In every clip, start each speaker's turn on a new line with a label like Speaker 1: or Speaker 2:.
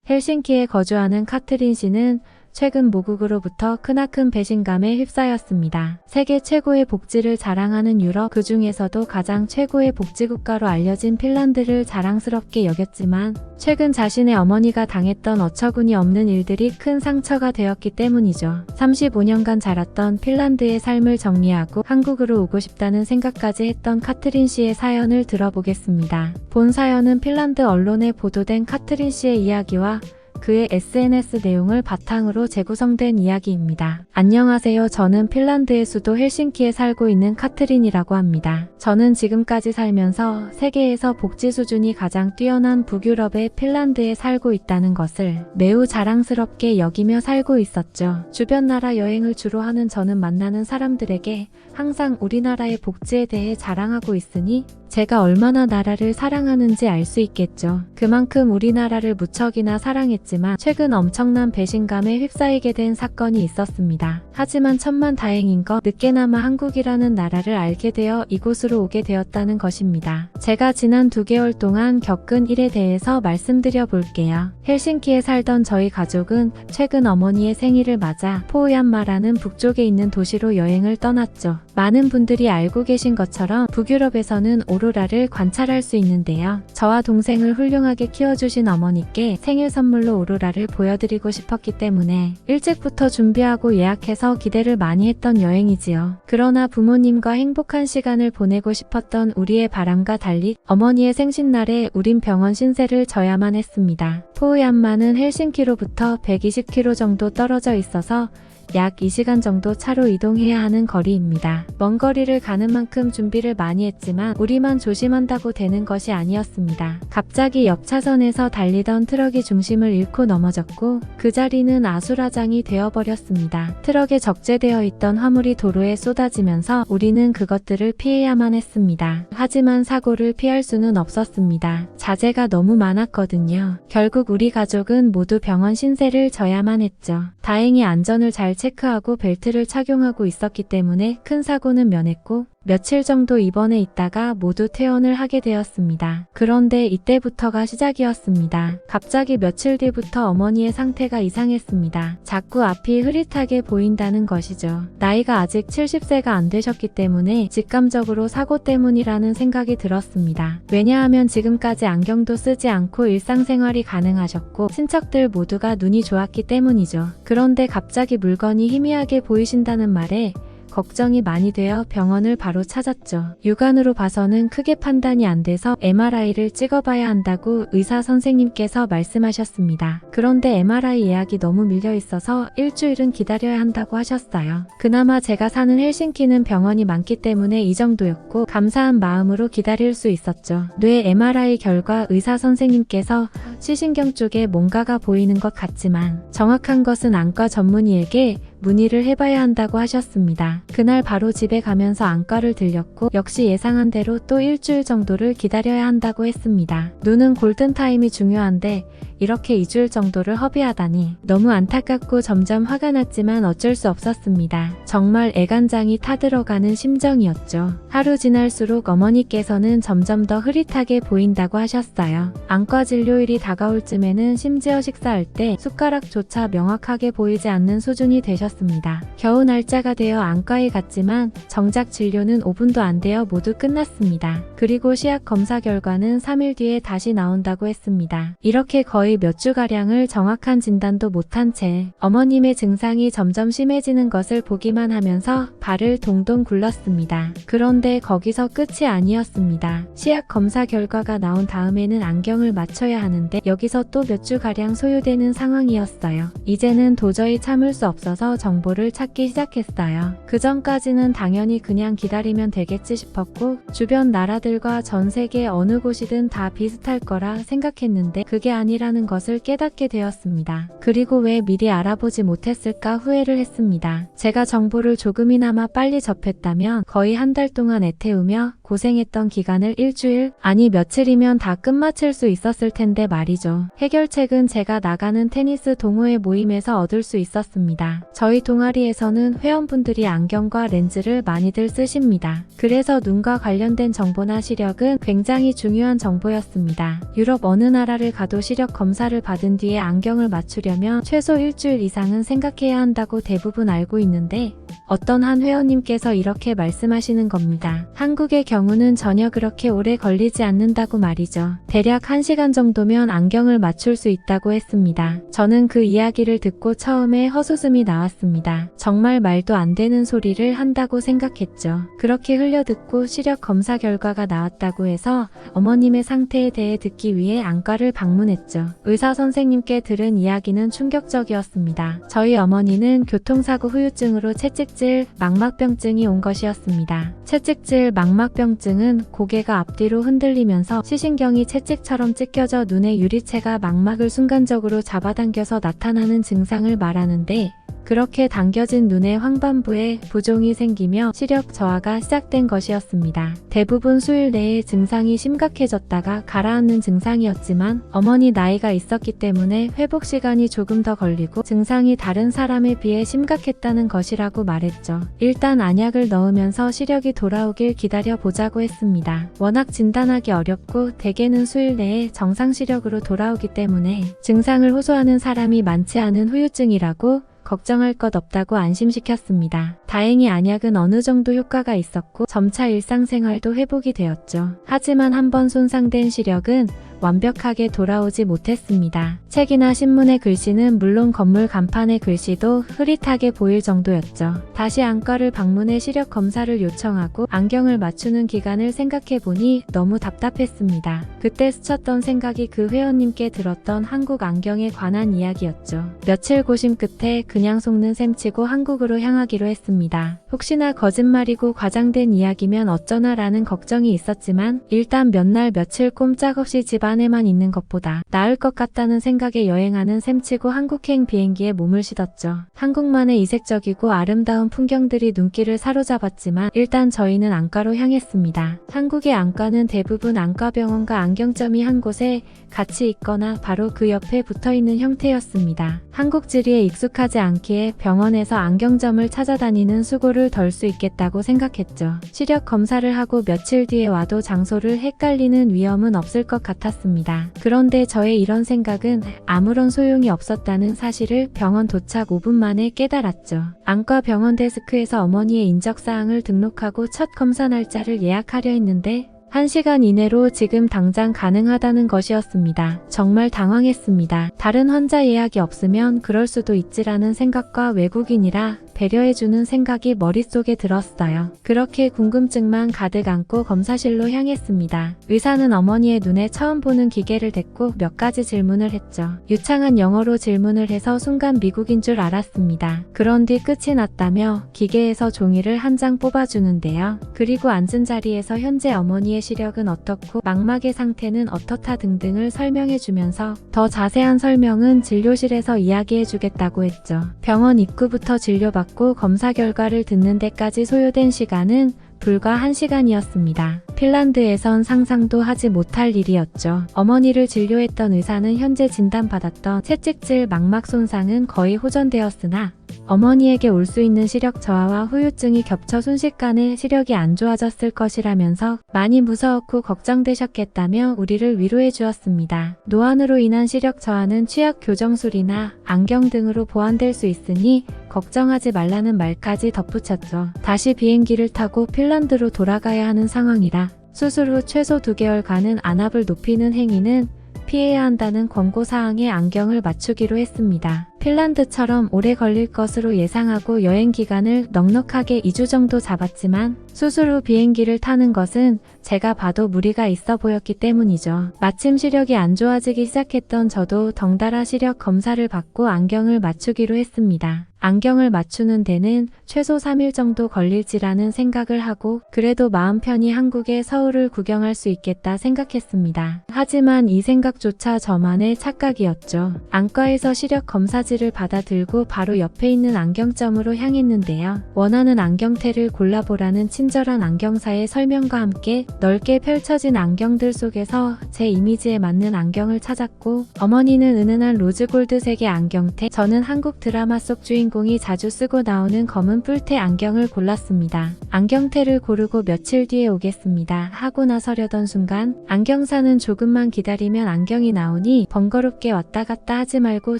Speaker 1: 헬싱키에 거주하는 카트린 씨는 최근 모국으로부터 크나큰 배신감에 휩싸였습니다. 세계 최고의 복지를 자랑하는 유럽, 그 중에서도 가장 최고의 복지국가로 알려진 핀란드를 자랑스럽게 여겼지만 최근 자신의 어머니가 당했던 어처구니 없는 일들이 큰 상처가 되었기 때문이죠. 35년간 자랐던 핀란드의 삶을 정리하고 한국으로 오고 싶다는 생각까지 했던 카트린 씨의 사연을 들어보겠습니다. 본 사연은 핀란드 언론에 보도된 카트린 씨의 이야기와 그의 SNS 내용을 바탕으로 재구성된 이야기입니다. 안녕하세요. 저는 핀란드의 수도 헬싱키에 살고 있는 카트린이라고 합니다. 저는 지금까지 살면서 세계에서 복지 수준이 가장 뛰어난 북유럽의 핀란드에 살고 있다는 것을 매우 자랑스럽게 여기며 살고 있었죠. 주변 나라 여행을 주로 하는 저는 만나는 사람들에게 항상 우리나라의 복지에 대해 자랑하고 있으니 제가 얼마나 나라를 사랑하는지 알 수 있겠죠. 그만큼 우리나라를 무척이나 사랑했지만 최근 엄청난 배신감에 휩싸이게 된 사건이 있었습니다. 하지만 천만다행인 것, 늦게나마 한국이라는 나라를 알게 되어 이곳으로 오게 되었다는 것입니다. 제가 지난 2개월 동안 겪은 일에 대해서 말씀드려 볼게요. 헬싱키에 살던 저희 가족은 최근 어머니의 생일을 맞아 포우얀마라는 북쪽에 있는 도시로 여행을 떠났죠. 많은 분들이 알고 계신 것처럼 북유럽에서는 오로라를 관찰할 수 있는데요. 저와 동생을 훌륭하게 키워주신 어머니께 생일 선물로 오로라를 보여드리고 싶었기 때문에 일찍부터 준비하고 예약해서 기대를 많이 했던 여행이지요. 그러나 부모님과 행복한 시간을 보내고 싶었던 우리의 바람과 달리 어머니의 생신날에 우린 병원 신세를 져야만 했습니다. 포우얀마는 헬싱키로부터 120km 정도 떨어져 있어서 약 2시간 정도 차로 이동해야 하는 거리입니다. 먼 거리를 가는 만큼 준비를 많이 했지만 우리만 조심한다고 되는 것이 아니었습니다. 갑자기 옆 차선에서 달리던 트럭이 중심을 잃고 넘어졌고 그 자리는 아수라장이 되어버렸습니다. 트럭에 적재되어 있던 화물이 도로에 쏟아지면서 우리는 그것들을 피해야만 했습니다. 하지만 사고를 피할 수는 없었습니다. 자재가 너무 많았거든요. 결국 우리 가족은 모두 병원 신세를 져야만 했죠. 다행히 안전을 잘 체크하고 벨트를 착용하고 있었기 때문에 큰 사고는 면했고 며칠 정도 입원해 있다가 모두 퇴원을 하게 되었습니다. 그런데 이때부터가 시작이었습니다. 갑자기 며칠 뒤부터 어머니의 상태가 이상했습니다. 자꾸 앞이 흐릿하게 보인다는 것이죠. 나이가 아직 70세가 안 되셨기 때문에 직감적으로 사고 때문이라는 생각이 들었습니다. 왜냐하면 지금까지 안경도 쓰지 않고 일상생활이 가능하셨고 친척들 모두가 눈이 좋았기 때문이죠. 그런데 갑자기 물건이 희미하게 보이신다는 말에 걱정이 많이 되어 병원을 바로 찾았죠. 육안으로 봐서는 크게 판단이 안 돼서 MRI를 찍어봐야 한다고 의사 선생님께서 말씀하셨습니다. 그런데 MRI 예약이 너무 밀려 있어서 일주일은 기다려야 한다고 하셨어요. 그나마 제가 사는 헬싱키는 병원이 많기 때문에 이 정도였고 감사한 마음으로 기다릴 수 있었죠. 뇌 MRI 결과 의사 선생님께서 시신경 쪽에 뭔가가 보이는 것 같지만 정확한 것은 안과 전문의에게 문의를 해봐야 한다고 하셨습니다. 그날 바로 집에 가면서 안과를 들렸고 역시 예상한 대로 또 일주일 정도를 기다려야 한다고 했습니다. 눈은 골든타임이 중요한데 이렇게 2주일 정도를 허비하다니 너무 안타깝고 점점 화가 났지만 어쩔 수 없었습니다. 정말 애간장이 타들어가는 심정이었죠. 하루 지날수록 어머니께서는 점점 더 흐릿하게 보인다고 하셨어요. 안과 진료일이 다가올 쯤에는 심지어 식사할 때 숟가락조차 명확하게 보이지 않는 수준이 되셨습니다. 겨우 날짜가 되어 안과에 갔지만 정작 진료는 5분도 안 되어 모두 끝났습니다. 그리고 시약 검사 결과는 3일 뒤에 다시 나온다고 했습니다. 이렇게 거의 몇 주가량을 정확한 진단도 못한 채 어머님의 증상이 점점 심해지는 것을 보기만 하면서 발을 동동 굴렀습니다. 그런데 거기서 끝이 아니었습니다. 시약 검사 결과가 나온 다음에는 안경을 맞춰야 하는데 여기서 또 몇 주가량 소요되는 상황이었어요. 이제는 도저히 참을 수 없어서 정보를 찾기 시작했어요. 그 전까지는 당연히 그냥 기다리면 되겠지 싶었고 주변 나라들과 전 세계 어느 곳이든 다 비슷할 거라 생각했는데 그게 아니라는 것을 깨닫게 되었습니다. 그리고 왜 미리 알아보지 못했을까 후회를 했습니다. 제가 정보를 조금이나마 빨리 접했다면 거의 한 달 동안 애태우며 고생했던 기간을 일주일, 아니 며칠이면 다 끝마칠 수 있었을 텐데 말이죠. 해결책은 제가 나가는 테니스 동호회 모임에서 얻을 수 있었습니다. 저희 동아리에서는 회원분들이 안경과 렌즈를 많이들 쓰십니다. 그래서 눈과 관련된 정보나 시력은 굉장히 중요한 정보였습니다. 유럽 어느 나라를 가도 시력 검사를 받은 뒤에 안경을 맞추려면 최소 일주일 이상은 생각해야 한다고 대부분 알고 있는데 어떤 한 회원님께서 이렇게 말씀하시는 겁니다. 한국의 경우는 전혀 그렇게 오래 걸리지 않는다고 말이죠. 대략 1시간 정도면 안경을 맞출 수 있다고 했습니다. 저는 그 이야기를 듣고 처음에 헛웃음이 나왔습니다. 정말 말도 안 되는 소리를 한다고 생각했죠. 그렇게 흘려듣고 시력 검사 결과가 나왔다고 해서 어머님의 상태에 대해 듣기 위해 안과를 방문했죠. 의사 선생님께 들은 이야기는 충격적이었습니다. 저희 어머니는 교통사고 후유증으로 채찍질, 망막병증이 온 것이었습니다. 채찍질, 망막병증은 고개가 앞뒤로 흔들리면서 시신경이 채찍처럼 찢겨져 눈의 유리체가 망막을 순간적으로 잡아당겨서 나타나는 증상을 말하는데 그렇게 당겨진 눈의 황반부에 부종이 생기며 시력 저하가 시작된 것이었습니다. 대부분 수일 내에 증상이 심각해졌다가 가라앉는 증상이었지만 어머니 나이가 있었기 때문에 회복 시간이 조금 더 걸리고 증상이 다른 사람에 비해 심각했다는 것이라고 말했죠. 일단 안약을 넣으면서 시력이 돌아오길 기다려 보자고 했습니다. 워낙 진단하기 어렵고 대개는 수일 내에 정상 시력으로 돌아오기 때문에 증상을 호소하는 사람이 많지 않은 후유증이라고 걱정할 것 없다고 안심시켰습니다. 다행히 안약은 어느 정도 효과가 있었고 점차 일상생활도 회복이 되었죠. 하지만 한번 손상된 시력은 완벽하게 돌아오지 못했습니다. 책이나 신문의 글씨는 물론 건물 간판의 글씨도 흐릿하게 보일 정도였죠. 다시 안과를 방문해 시력 검사를 요청하고 안경을 맞추는 기간을 생각해보니 너무 답답했습니다. 그때 스쳤던 생각이 그 회원님께 들었던 한국 안경에 관한 이야기였죠. 며칠 고심 끝에 그냥 속는 셈치고 한국으로 향하기로 했습니다. 혹시나 거짓말이고 과장된 이야기면 어쩌나 라는 걱정이 있었지만 일단 몇 날 며칠 꼼짝없이 집 안에만 있는 것보다 나을 것 같다는 생각에 여행하는 셈치고 한국행 비행기에 몸을 싣었죠. 한국만의 이색적이고 아름다운 풍경들이 눈길을 사로잡았지만 일단 저희는 안과로 향했습니다. 한국의 안과는 대부분 안과병원과 안경점이 한 곳에 같이 있거나 바로 그 옆에 붙어있는 형태였습니다. 한국 지리에 익숙하지 않기에 병원에서 안경점을 찾아다니는 수고를 덜 수 있겠다고 생각했죠. 시력 검사를 하고 며칠 뒤에 와도 장소를 헷갈리는 위험은 없을 것 같았습니다. 그런데 저의 이런 생각은 아무런 소용이 없었다는 사실을 병원 도착 5분 만에 깨달았죠. 안과 병원 데스크에서 어머니의 인적사항을 등록하고 첫 검사 날짜를 예약하려 했는데 1시간 이내로 지금 당장 가능하다는 것이었습니다. 정말 당황했습니다. 다른 환자 예약이 없으면 그럴 수도 있지라는 생각과 외국인이라 배려해주는 생각이 머릿속에 들었어요. 그렇게 궁금증만 가득 안고 검사실로 향했습니다. 의사는 어머니의 눈에 처음 보는 기계를 댔고 몇 가지 질문을 했죠. 유창한 영어로 질문을 해서 순간 미국인 줄 알았습니다. 그런 뒤 끝이 났다며 기계에서 종이를 한 장 뽑아주는데요. 그리고 앉은 자리에서 현재 어머니의 시력은 어떻고 망막의 상태는 어떻다 등등을 설명해주면서 더 자세한 설명은 진료실에서 이야기해주겠다고 했죠. 병원 입구부터 진료받고 검사 결과를 듣는 데까지 소요된 시간은 불과 1시간이었습니다. 핀란드에선 상상도 하지 못할 일이었죠. 어머니를 진료했던 의사는 현재 진단받았던 채찍질 망막 손상은 거의 호전되었으나 어머니에게 올 수 있는 시력 저하와 후유증이 겹쳐 순식간에 시력이 안 좋아졌을 것이라면서 많이 무서웠고 걱정되셨겠다며 우리를 위로해 주었습니다. 노안으로 인한 시력 저하는 취약 교정술이나 안경 등으로 보완될 수 있으니 걱정하지 말라는 말까지 덧붙였죠. 다시 비행기를 타고 핀란드로 돌아가야 하는 상황이라 수술 후 최소 2개월간은 안압을 높이는 행위는 피해야 한다는 권고사항에 안경을 맞추기로 했습니다. 핀란드처럼 오래 걸릴 것으로 예상하고 여행 기간을 넉넉하게 2주 정도 잡았지만 수술 후 비행기를 타는 것은 제가 봐도 무리가 있어 보였기 때문이죠. 마침 시력이 안 좋아지기 시작했던 저도 덩달아 시력 검사를 받고 안경을 맞추기로 했습니다. 안경을 맞추는 데는 최소 3일 정도 걸릴지라는 생각을 하고 그래도 마음 편히 한국의 서울을 구경할 수 있겠다 생각했습니다. 하지만 이 생각조차 저만의 착각이었죠. 안과에서 시력 검사지를 받아 들고 바로 옆에 있는 안경점으로 향했는데요. 원하는 안경테를 골라보라는 친절한 안경사의 설명과 함께 넓게 펼쳐진 안경들 속에서 제 이미지에 맞는 안경을 찾았고 어머니는 은은한 로즈골드색의 안경테, 저는 한국 드라마 속 주인공이 자주 쓰고 나오는 검은 뿔테 안경을 골랐습니다. 안경테를 고르고 며칠 뒤에 오겠습니다 하고 나서려던 순간 안경사는 조금만 기다리면 안경이 나오니 번거롭게 왔다 갔다 하지 말고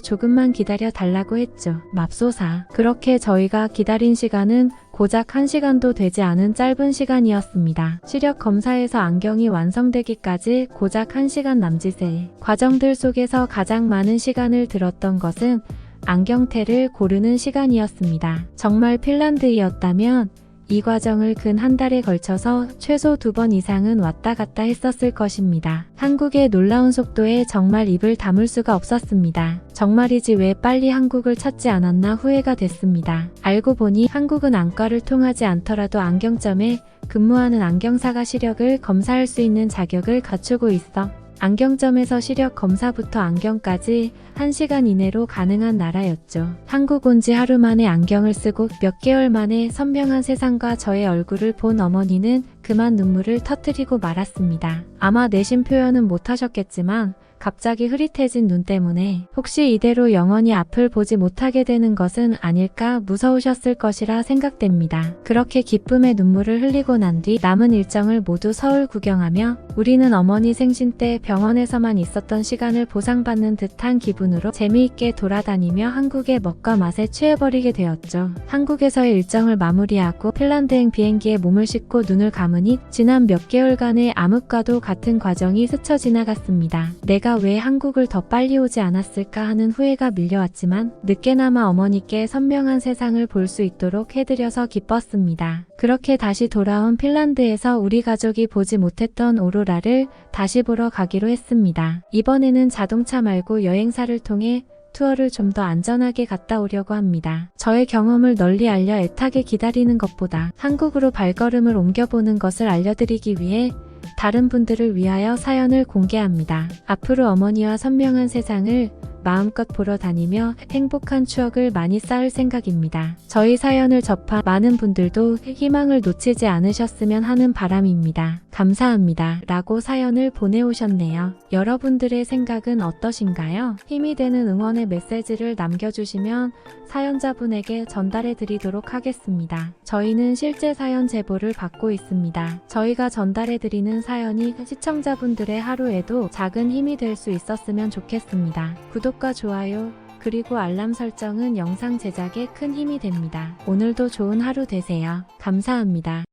Speaker 1: 조금만 기다려 달라고 했죠. 맙소사. 그렇게 저희가 기다린 시간은 고작 1시간도 되지 않은 짧은 시간이었습니다. 시력 검사에서 안경이 완성되기까지 고작 1시간 남짓의 과정들 속에서 가장 많은 시간을 들었던 것은 안경테를 고르는 시간이었습니다. 정말 핀란드이었다면 이 과정을 근 한 달에 걸쳐서 최소 2번 이상은 왔다 갔다 했었을 것입니다. 한국의 놀라운 속도에 정말 입을 다물 수가 없었습니다. 정말이지 왜 빨리 한국을 찾지 않았나 후회가 됐습니다. 알고 보니 한국은 안과를 통하지 않더라도 안경점에 근무하는 안경사가 시력을 검사할 수 있는 자격을 갖추고 있어 안경점에서 시력 검사부터 안경까지 1시간 이내로 가능한 나라였죠. 한국 온 지 하루 만에 안경을 쓰고 몇 개월 만에 선명한 세상과 저의 얼굴을 본 어머니는 그만 눈물을 터뜨리고 말았습니다. 아마 내심 표현은 못하셨겠지만 갑자기 흐릿해진 눈 때문에 혹시 이대로 영원히 앞을 보지 못하게 되는 것은 아닐까 무서우셨을 것이라 생각됩니다. 그렇게 기쁨의 눈물을 흘리고 난 뒤 남은 일정을 모두 서울 구경하며 우리는 어머니 생신 때 병원에서만 있었던 시간을 보상받는 듯한 기분으로 재미있게 돌아다니며 한국의 먹과 맛에 취해버리게 되었죠. 한국에서의 일정을 마무리하고 핀란드행 비행기에 몸을 싣고 눈을 감으니 지난 몇 개월간의 암흑과도 같은 과정이 스쳐 지나갔습니다. 내가 왜 한국을 더 빨리 오지 않았을까 하는 후회가 밀려왔지만 늦게나마 어머니께 선명한 세상을 볼 수 있도록 해드려서 기뻤습니다. 그렇게 다시 돌아온 핀란드에서 우리 가족이 보지 못했던 오로라를 다시 보러 가기로 했습니다. 이번에는 자동차 말고 여행사를 통해 투어를 좀 더 안전하게 갔다 오려고 합니다. 저의 경험을 널리 알려 애타게 기다리는 것보다 한국으로 발걸음을 옮겨보는 것을 알려드리기 위해 다른 분들을 위하여 사연을 공개합니다. 앞으로 어머니와 선명한 세상을 마음껏 보러 다니며 행복한 추억을 많이 쌓을 생각입니다. 저희 사연을 접한 많은 분들도 희망을 놓치지 않으셨으면 하는 바람입니다. 감사합니다. 라고 사연을 보내오셨네요. 여러분들의 생각은 어떠신가요? 힘이 되는 응원의 메시지를 남겨주시면 사연자분에게 전달해 드리도록 하겠습니다. 저희는 실제 사연 제보를 받고 있습니다. 저희가 전달해 드리는 사연이 시청자분들의 하루에도 작은 힘이 될 수 있었으면 좋겠습니다. 구독과 좋아요 그리고 알람 설정은 영상 제작에 큰 힘이 됩니다. 오늘도 좋은 하루 되세요. 감사합니다.